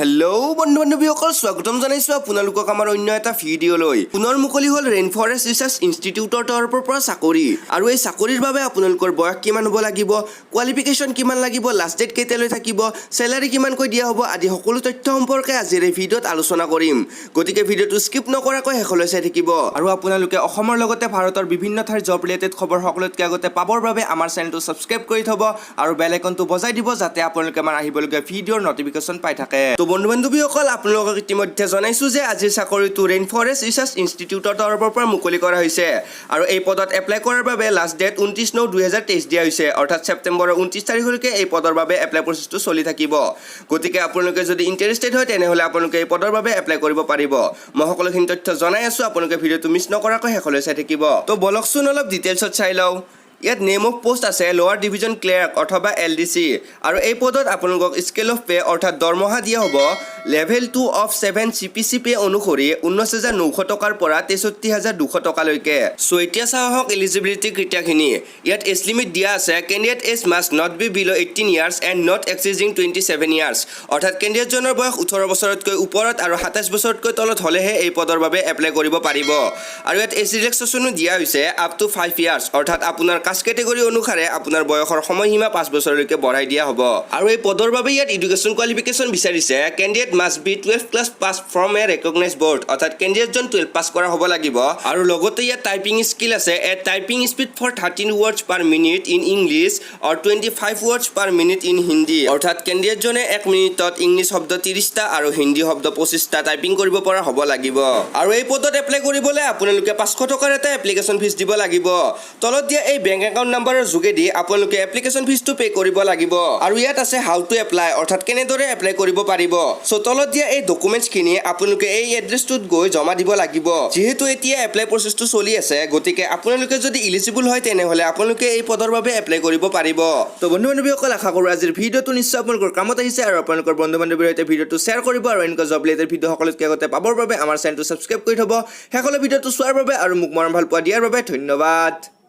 Hello' বন্ধু-বান্ধৱীসকল স্বাগতম জনাইছোঁ আপোনালোকক আমাৰ অন্য এটা ভিডিঅ'লৈ। পুনৰ মুকলি হ'ল ৰেইন ফৰেষ্ট ৰিচাৰ্চ ইনষ্টিটিউটৰ তৰফৰ পৰা চাকৰি। আৰু এই চাকৰিৰ বাবে আপোনালোকৰ বয়স কিমান হ'ব লাগিব, কোৱালিফিকেশ্যন কিমান লাগিব, লাষ্ট ডেট কেতিয়ালৈ থাকিব, চেলাৰী কিমানকৈ দিয়া হ'ব আদি সকলো তথ্য সম্পৰ্কে আজিৰ এই ভিডিঅ'ত আলোচনা কৰিম। গতিকে ভিডিঅ'টো স্কিপ নকৰাকৈ শেষলৈ চাই থাকিব। আৰু আপোনালোকে অসমৰ লগতে ভাৰতৰ বিভিন্ন ঠাইৰ জব ৰিলেটেড খবৰ সকলোতকৈ আগতে পাবৰ বাবে আমাৰ চেনেলটো ছাবস্ক্ৰাইব কৰি থ'ব আৰু বেল আইকনটো বজাই দিব যাতে আপোনালোকে আমাৰ আহিবলগীয়া ভিডিঅ'ৰ নটিফিকেশ্যন পাই থাকে। তো বন্ধু-বান্ধৱীসকল আপোনালোকক ইতিমধ্যে জনাইছোঁ যে আজিৰ চাকৰিটো ৰেইন ফৰেষ্ট ৰিচাৰ্চ ইনষ্টিটিউটৰ তৰফৰ পৰা মুকলি কৰা হৈছে। আৰু এই পদত এপ্লাই কৰাৰ বাবে লাষ্ট ডেট 29/9/2023 দিয়া হৈছে, অৰ্থাৎ ছেপ্টেম্বৰৰ 29 তাৰিখলৈকে এই পদৰ বাবে এপ্লাই প্ৰচেছটো চলি থাকিব। গতিকে আপোনালোকে যদি ইণ্টাৰেষ্টেড হয় তেনেহ'লে আপোনালোকে এই পদৰ বাবে এপ্লাই কৰিব পাৰিব। মই সকলোখিনি তথ্য জনাই আছোঁ, আপোনালোকে ভিডিঅ'টো মিছ নকৰাকৈ শেষলৈ চাই থাকিব। তো বলকচোন অলপ ডিটেইলছত চাই লওঁ। ইয়াত নেম অফ পোষ্ট আছে লোৱাৰ ডিভিজন ক্লাৰ্ক অথবা LDC। আৰু এই পদত আপোনালোকক স্কেল অফ পে অৰ্থাৎ দৰমহা দিয়া হ'ব লেভেল 2 অফ 7 CPC পে অনুসৰি 19,900 টকাৰ পৰা 63,200 টকালৈকে। চ' এতিয়া চাওঁ আহক এলিজিবিলিটি ক্ৰিটেৰিয়াখিনি। ইয়াত এজ লিমিট দিয়া আছে candidate age must not be below' 18 years and not exceeding 27 years. অৰ্থাৎ কেণ্ডিডেটজনৰ বয়স 18 বছৰতকৈ ওপৰত আৰু 27 বছৰতকৈ তলত হ'লেহে এই পদৰ বাবে এপ্লাই কৰিব পাৰিব। আৰু ইয়াত এজ ৰিলেক্সেশ্যনো দিয়া হৈছে আপ টু 5 ইয়াৰ্ছ, অৰ্থাৎ আপোনাৰ কাষ্ট কেটেগৰী অনুসাৰে আপোনাৰ বয়সৰ সময়সীমা 5 বছৰলৈকে বঢ়াই দিয়া হ'ব। আৰু এই পদৰ বাবে ইয়াত এডুকেশ্যন কোৱালিফিকেশ্যন বিচাৰিছে candidate must B 12 class pass from A recognise board, অৰ্থাৎ কেণ্ডিডেটজন 12 পাছ কৰা হ'ব লাগিব। আৰু লগতে ইয়াত টাইপিং স্কিল আছে a typing speed for 13 words per minute in English আৰু 25 words per minute in Hindi, অৰ্থাৎ কেণ্ডিডেটজনে 1 মিনিটত ইংলিছ শব্দ 30টা আৰু হিন্দী শব্দ 25টা টাইপিং কৰিব পৰা হ'ব লাগিব। আৰু এই পদত এপ্লাই কৰিবলৈ আপোনালোকে 500 টকাৰ এটা এপ্লিকেশ্যন ফিজ দিব লাগিব। তলত দিয়া এই বেংক একাউণ্ট নাম্বাৰৰ যোগেদি আপোনালোকে এপ্লিকেশ্যন ফিজটো পে' কৰিব লাগিব। আৰু ইয়াত আছে হাউ টু এপ্লাই, অৰ্থাৎ কেনেদৰে এপ্লাই কৰিব পাৰিব। চ' তলত দিয়া এই ডকুমেণ্টছখিনি আপোনালোকে এই এড্ৰেছটোত গৈ জমা দিব লাগিব। যিহেতু এতিয়া এপ্লাই প্ৰচেছটো চলি আছে, গতিকে আপোনালোকে যদি ইলিজিবল হয় তেনেহ'লে আপোনালোকে এই পদৰ বাবে এপ্লাই কৰিব পাৰিব। তো বন্ধু-বান্ধৱীসকল আশা কৰোঁ আজিৰ ভিডিঅ'টো নিশ্চয় আপোনালোকৰ কামত আহিছে আৰু আপোনালোকৰ বন্ধু-বান্ধৱীৰ সৈতে ভিডিঅ'টো শ্বেয়াৰ কৰিব আৰু এনেকুৱা জব ৰিলেটেড ভিডিঅ' সকলোতকৈ আগতে পাবৰ বাবে আমাৰ চেনেলটো ছাবস্ক্ৰাইব কৰি থ'ব। শেষলৈ ভিডিঅ'টো চোৱাৰ বাবে আৰু মোক মৰম ভাল পোৱা দিয়াৰ বাবে ধন্যবাদ।